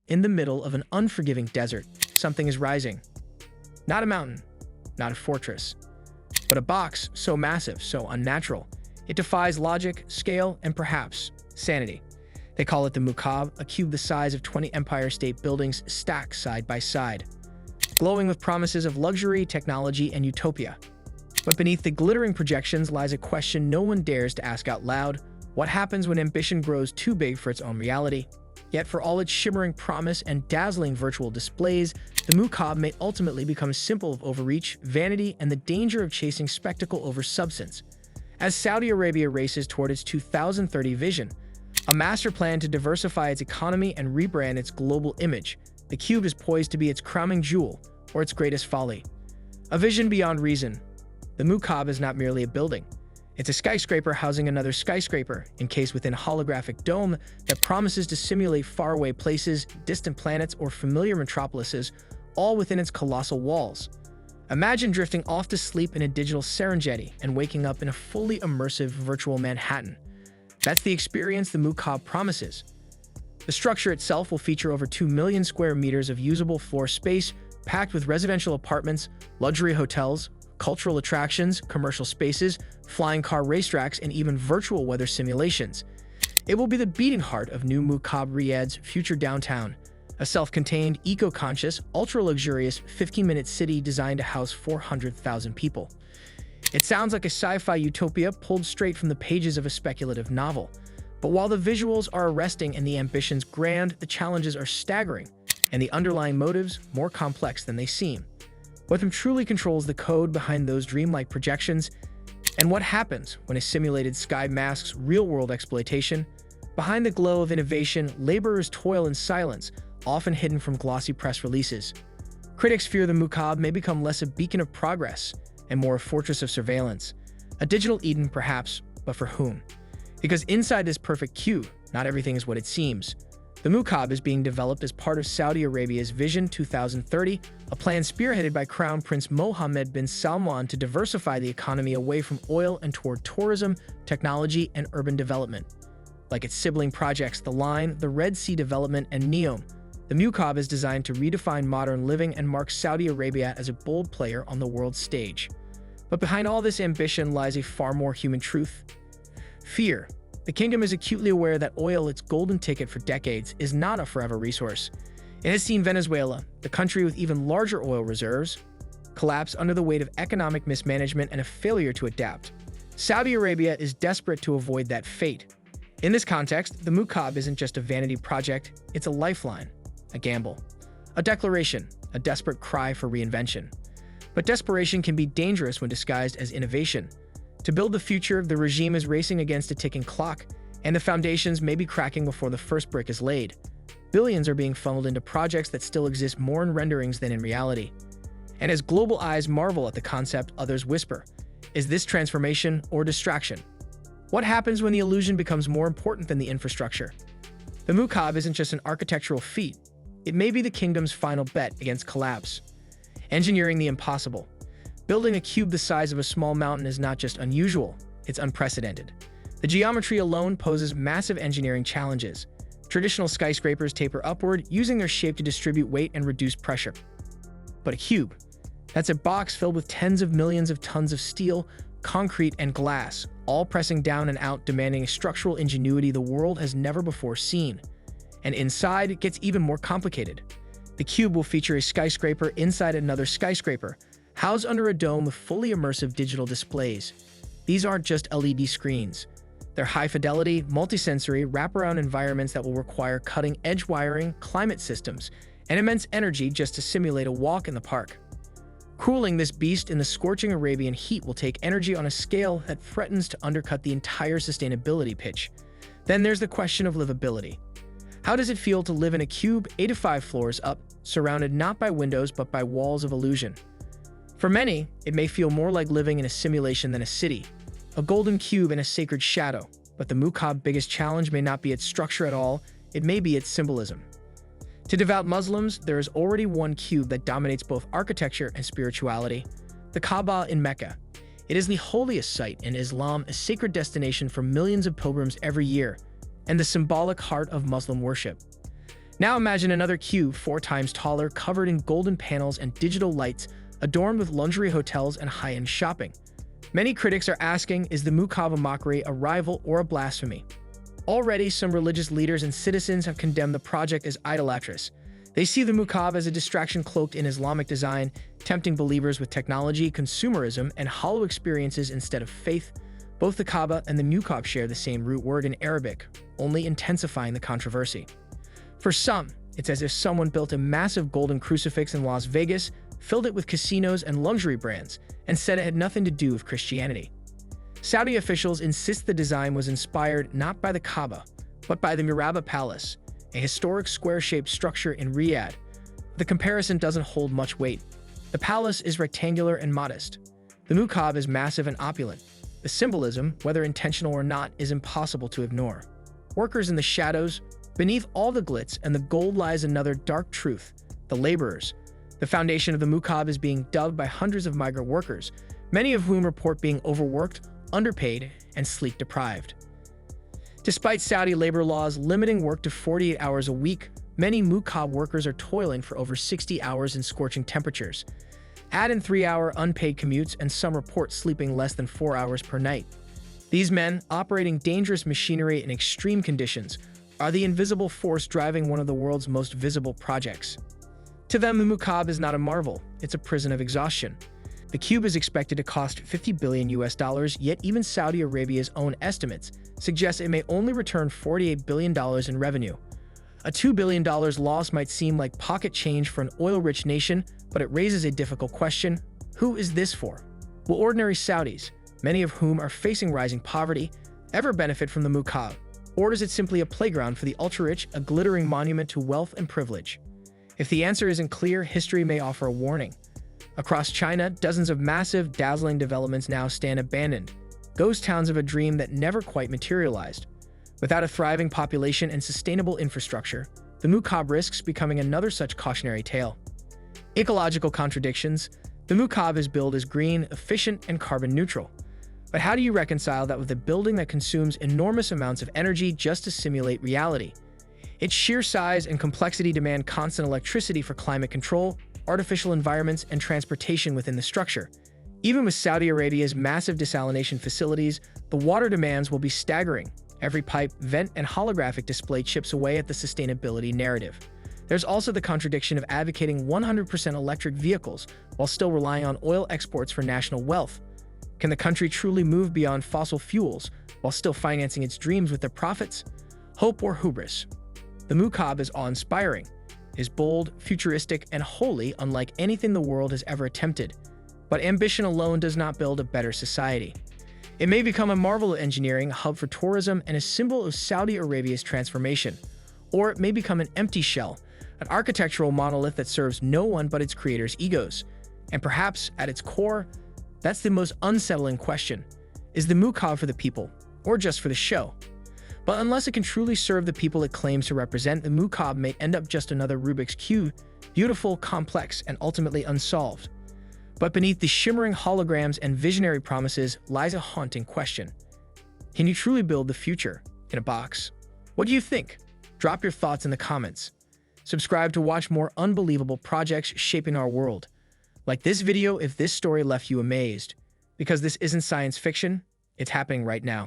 In the middle of an unforgiving desert, something is rising. Not a mountain, not a fortress, but a box so massive, so unnatural, it defies logic, scale, and perhaps sanity. They call it the Muqab, a cube the size of 20 Empire State Buildings stacked side by side, glowing with promises of luxury, technology, and utopia. But beneath the glittering projections lies a question no one dares to ask out loud: what happens when ambition grows too big for its own reality? Yet for all its shimmering promise and dazzling virtual displays, the Muqab may ultimately become a symbol of overreach, vanity, and the danger of chasing spectacle over substance. As Saudi Arabia races toward its 2030 vision, a master plan to diversify its economy and rebrand its global image, the cube is poised to be its crowning jewel or its greatest folly. A vision beyond reason. The Muqab is not merely a building. It's a skyscraper housing another skyscraper, encased within a holographic dome that promises to simulate faraway places, distant planets, or familiar metropolises, all within its colossal walls. Imagine drifting off to sleep in a digital Serengeti and waking up in a fully immersive virtual Manhattan. That's the experience the Muqab promises. The structure itself will feature over 2 million square meters of usable floor space, packed with residential apartments, luxury hotels, cultural attractions, commercial spaces, flying car racetracks, and even virtual weather simulations. It will be the beating heart of new Muqab Riyadh's future downtown, a self-contained, eco-conscious, ultra-luxurious 15-minute city designed to house 400,000 people. It sounds like a sci-fi utopia pulled straight from the pages of a speculative novel. But while the visuals are arresting and the ambitions grand, the challenges are staggering, and the underlying motives more complex than they seem. What truly controls the code behind those dreamlike projections? And what happens when a simulated sky masks real-world exploitation? Behind the glow of innovation, laborers toil in silence, often hidden from glossy press releases. Critics fear the Muqab may become less a beacon of progress and more a fortress of surveillance. A digital Eden, perhaps, but for whom? Because inside this perfect cube, not everything is what it seems. The Muqab is being developed as part of Saudi Arabia's Vision 2030, a plan spearheaded by Crown Prince Mohammed bin Salman to diversify the economy away from oil and toward tourism, technology, and urban development. Like its sibling projects The Line, the Red Sea Development, and NEOM, the Muqab is designed to redefine modern living and mark Saudi Arabia as a bold player on the world stage. But behind all this ambition lies a far more human truth: fear. The kingdom is acutely aware that oil, its golden ticket for decades, is not a forever resource. It has seen Venezuela, the country with even larger oil reserves, collapse under the weight of economic mismanagement and a failure to adapt. Saudi Arabia is desperate to avoid that fate. In this context, the Muqab isn't just a vanity project, it's a lifeline, a gamble, a declaration, a desperate cry for reinvention. But desperation can be dangerous when disguised as innovation. To build the future, the regime is racing against a ticking clock, and the foundations may be cracking before the first brick is laid. Billions are being funneled into projects that still exist more in renderings than in reality. And as global eyes marvel at the concept, others whisper, is this transformation or distraction? What happens when the illusion becomes more important than the infrastructure? The Muqab isn't just an architectural feat. It may be the kingdom's final bet against collapse. Engineering the impossible. Building a cube the size of a small mountain is not just unusual, it's unprecedented. The geometry alone poses massive engineering challenges. Traditional skyscrapers taper upward, using their shape to distribute weight and reduce pressure. But a cube, that's a box filled with tens of millions of tons of steel, concrete, and glass, all pressing down and out, demanding a structural ingenuity the world has never before seen. And inside, it gets even more complicated. The cube will feature a skyscraper inside another skyscraper, housed under a dome with fully immersive digital displays. These aren't just LED screens. They're high-fidelity, multisensory, wraparound environments that will require cutting-edge wiring, climate systems, and immense energy just to simulate a walk in the park. Cooling this beast in the scorching Arabian heat will take energy on a scale that threatens to undercut the entire sustainability pitch. Then there's the question of livability. How does it feel to live in a cube 8 to 5 floors up, surrounded not by windows but by walls of illusion? For many, it may feel more like living in a simulation than a city, a golden cube in a sacred shadow. But the Muqab's biggest challenge may not be its structure at all, it may be its symbolism. To devout Muslims, there is already one cube that dominates both architecture and spirituality: the Kaaba in Mecca. It is the holiest site in Islam, a sacred destination for millions of pilgrims every year, and the symbolic heart of Muslim worship. Now imagine another cube 4 times taller, covered in golden panels and digital lights, adorned with luxury hotels and high-end shopping. Many critics are asking, is the Muqab a mockery, a rival, or a blasphemy? Already, some religious leaders and citizens have condemned the project as idolatrous. They see the Muqab as a distraction cloaked in Islamic design, tempting believers with technology, consumerism, and hollow experiences instead of faith. Both the Kaaba and the Muqab share the same root word in Arabic, only intensifying the controversy. For some, it's as if someone built a massive golden crucifix in Las Vegas, filled it with casinos and luxury brands, and said it had nothing to do with Christianity. Saudi officials insist the design was inspired not by the Kaaba, but by the Muqab Palace, a historic square-shaped structure in Riyadh. The comparison doesn't hold much weight. The palace is rectangular and modest. The Muqab is massive and opulent. The symbolism, whether intentional or not, is impossible to ignore. Workers in the shadows, beneath all the glitz and the gold lies another dark truth: the laborers. The foundation of the Muqab is being dubbed by hundreds of migrant workers, many of whom report being overworked, underpaid, and sleep-deprived. Despite Saudi labor laws limiting work to 48 hours a week, many Muqab workers are toiling for over 60 hours in scorching temperatures. Add in 3-hour unpaid commutes, and some report sleeping less than 4 hours per night. These men, operating dangerous machinery in extreme conditions, are the invisible force driving one of the world's most visible projects. To them, the Muqab is not a marvel, it's a prison of exhaustion. The cube is expected to cost $50 billion, yet even Saudi Arabia's own estimates suggest it may only return $48 billion in revenue. A $2 billion loss might seem like pocket change for an oil-rich nation, but it raises a difficult question: who is this for? Will ordinary Saudis, many of whom are facing rising poverty, ever benefit from the Muqab? Or is it simply a playground for the ultra-rich, a glittering monument to wealth and privilege? If the answer isn't clear, history may offer a warning. Across China, dozens of massive, dazzling developments now stand abandoned, ghost towns of a dream that never quite materialized. Without a thriving population and sustainable infrastructure, the Muqab risks becoming another such cautionary tale. Ecological contradictions: the Muqab is billed as green, efficient, and carbon neutral. But how do you reconcile that with a building that consumes enormous amounts of energy just to simulate reality? Its sheer size and complexity demand constant electricity for climate control, artificial environments, and transportation within the structure. Even with Saudi Arabia's massive desalination facilities, the water demands will be staggering. Every pipe, vent, and holographic display chips away at the sustainability narrative. There's also the contradiction of advocating 100% electric vehicles while still relying on oil exports for national wealth. Can the country truly move beyond fossil fuels while still financing its dreams with their profits? Hope or hubris? The Muqab is awe-inspiring, is bold, futuristic, and wholly unlike anything the world has ever attempted. But ambition alone does not build a better society. It may become a marvel of engineering, a hub for tourism, and a symbol of Saudi Arabia's transformation. Or it may become an empty shell, an architectural monolith that serves no one but its creators' egos. And perhaps, at its core, that's the most unsettling question: is the Muqab for the people, or just for the show? But unless it can truly serve the people it claims to represent, the Muqab may end up just another Rubik's Cube, beautiful, complex, and ultimately unsolved. But beneath the shimmering holograms and visionary promises lies a haunting question: can you truly build the future in a box? What do you think? Drop your thoughts in the comments. Subscribe to watch more unbelievable projects shaping our world. Like this video if this story left you amazed. Because this isn't science fiction, it's happening right now.